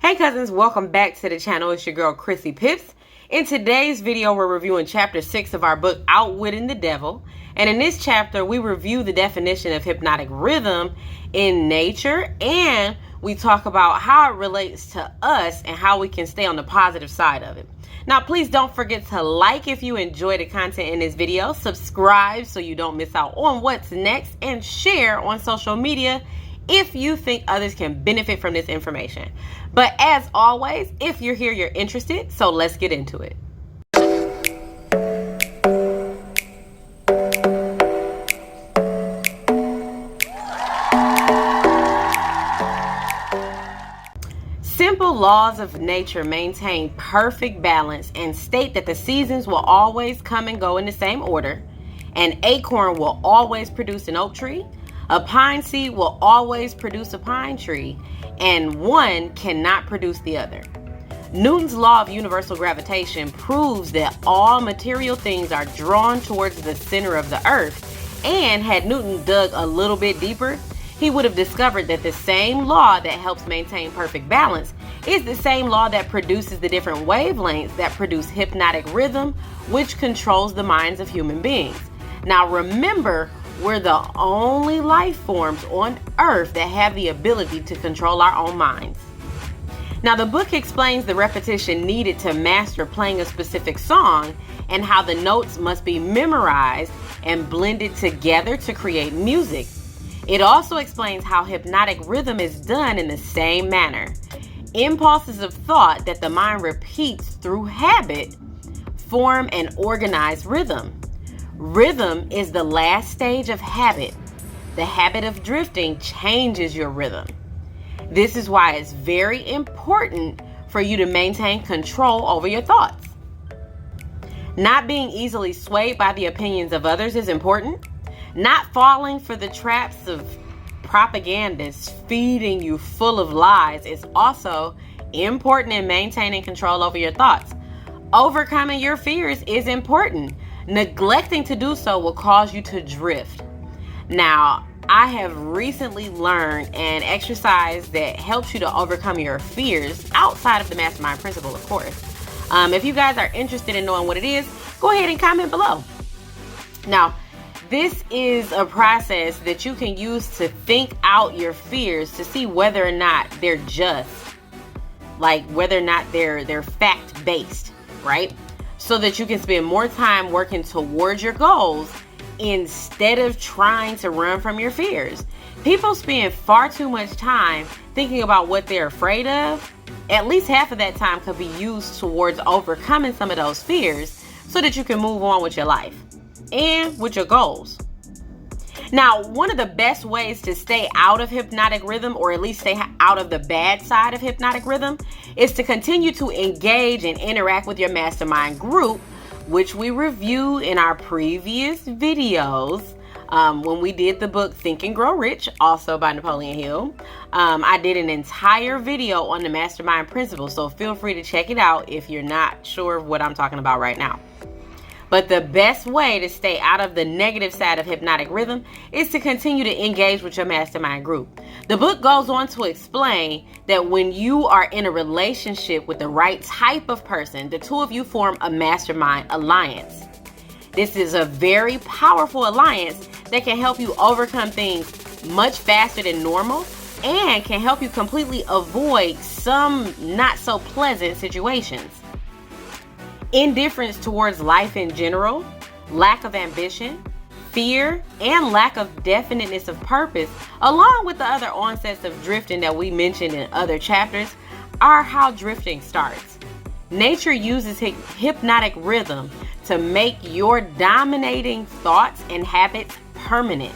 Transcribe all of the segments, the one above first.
Hey cousins, welcome back to the channel. It's your girl Chrissy 𝗯𝑆. In today's video, we're reviewing chapter 6 of our book, Outwitting the Devil. And in this chapter, we review the definition of hypnotic rhythm in nature, and we talk about how it relates to us and how we can stay on the positive side of it. Now, please don't forget to like if you enjoy the content in this video, subscribe so you don't miss out on what's next, and share on social media if you think others can benefit from this information. But as always, if you're here, you're interested, so let's get into it. Simple laws of nature maintain perfect balance and state that the seasons will always come and go in the same order. An acorn will always produce an oak tree. A pine seed will always produce a pine tree, and one cannot produce the other. Newton's law of universal gravitation proves that all material things are drawn towards the center of the earth, and had Newton dug a little bit deeper, he would have discovered that the same law that helps maintain perfect balance is the same law that produces the different wavelengths that produce hypnotic rhythm, which controls the minds of human beings. Now remember, we're the only life forms on earth that have the ability to control our own minds. Now, the book explains the repetition needed to master playing a specific song and how the notes must be memorized and blended together to create music. It also explains how hypnotic rhythm is done in the same manner. Impulses of thought that the mind repeats through habit form an organized rhythm. Rhythm is the last stage of habit. The habit of drifting changes your rhythm. This is why it's very important for you to maintain control over your thoughts. Not being easily swayed by the opinions of others is important. Not falling for the traps of propagandists feeding you full of lies is also important in maintaining control over your thoughts. Overcoming your fears is important. Neglecting to do so will cause you to drift. Now, I have recently learned an exercise that helps you to overcome your fears outside of the Mastermind principle, of course. If you guys are interested in knowing what it is, go ahead and comment below. Now, this is a process that you can use to think out your fears to see whether or not they're just, like whether or not they're fact-based, right? So that you can spend more time working towards your goals instead of trying to run from your fears. People spend far too much time thinking about what they're afraid of. At least half of that time could be used towards overcoming some of those fears so that you can move on with your life and with your goals. Now, one of the best ways to stay out of hypnotic rhythm, or at least stay out of the bad side of hypnotic rhythm, is to continue to engage and interact with your mastermind group, which we review in our previous videos. When we did the book Think and Grow Rich, also by Napoleon Hill, I did an entire video on the mastermind principle, so feel free to check it out if you're not sure of what I'm talking about right now. But the best way to stay out of the negative side of hypnotic rhythm is to continue to engage with your mastermind group. The book goes on to explain that when you are in a relationship with the right type of person, the two of you form a mastermind alliance. This is a very powerful alliance that can help you overcome things much faster than normal and can help you completely avoid some not so pleasant situations. Indifference towards life in general, lack of ambition, fear, and lack of definiteness of purpose, along with the other onsets of drifting that we mentioned in other chapters, are how drifting starts. Nature uses hypnotic rhythm to make your dominating thoughts and habits permanent.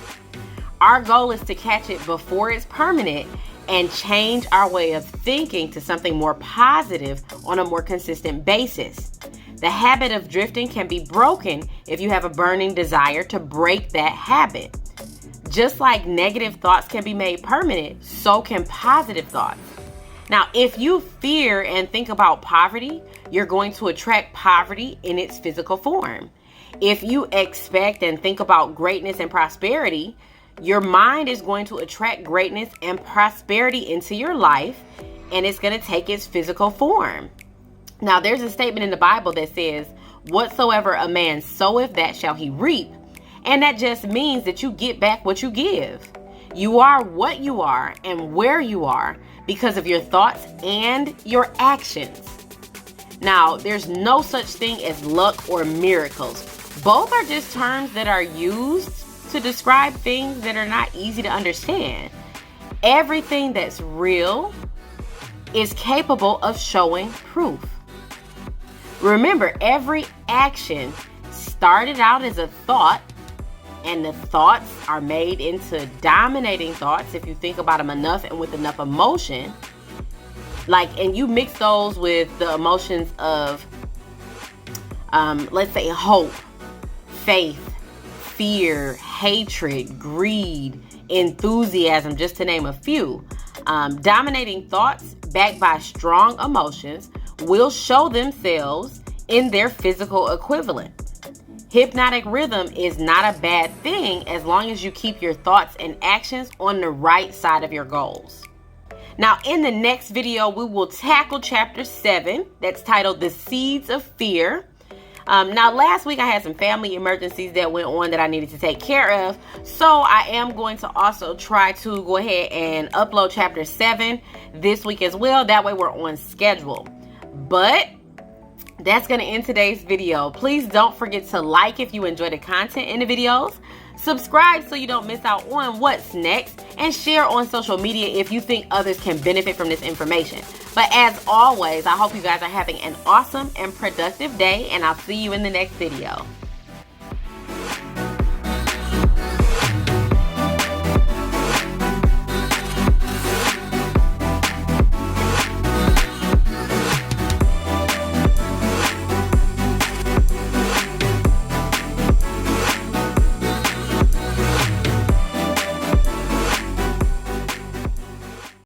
Our goal is to catch it before it's permanent and change our way of thinking to something more positive on a more consistent basis. The habit of drifting can be broken if you have a burning desire to break that habit. Just like negative thoughts can be made permanent, so can positive thoughts. Now, if you fear and think about poverty, you're going to attract poverty in its physical form. If you expect and think about greatness and prosperity, your mind is going to attract greatness and prosperity into your life and it's going to take its physical form. Now, there's a statement in the Bible that says, whatsoever a man soweth, that shall he reap. And that just means that you get back what you give. You are what you are and where you are because of your thoughts and your actions. Now, there's no such thing as luck or miracles. Both are just terms that are used to describe things that are not easy to understand. Everything that's real is capable of showing proof. Remember, every action started out as a thought, and the thoughts are made into dominating thoughts if you think about them enough and with enough emotion. And you mix those with the emotions of, let's say, hope, faith, fear, hatred, greed, enthusiasm, just to name a few. Dominating thoughts backed by strong emotions will show themselves in their physical equivalent. Hypnotic rhythm is not a bad thing as long as you keep your thoughts and actions on the right side of your goals. Now, in the next video, we will tackle chapter 7 that's titled The Seeds of Fear. Now, last week I had some family emergencies that went on that I needed to take care of. So I am going to also try to go ahead and upload chapter 7 this week as well. That way we're on schedule. But that's going to end today's video. Please don't forget to like if you enjoy the content in the videos. Subscribe so you don't miss out on what's next. And share on social media if you think others can benefit from this information. But as always, I hope you guys are having an awesome and productive day. And I'll see you in the next video.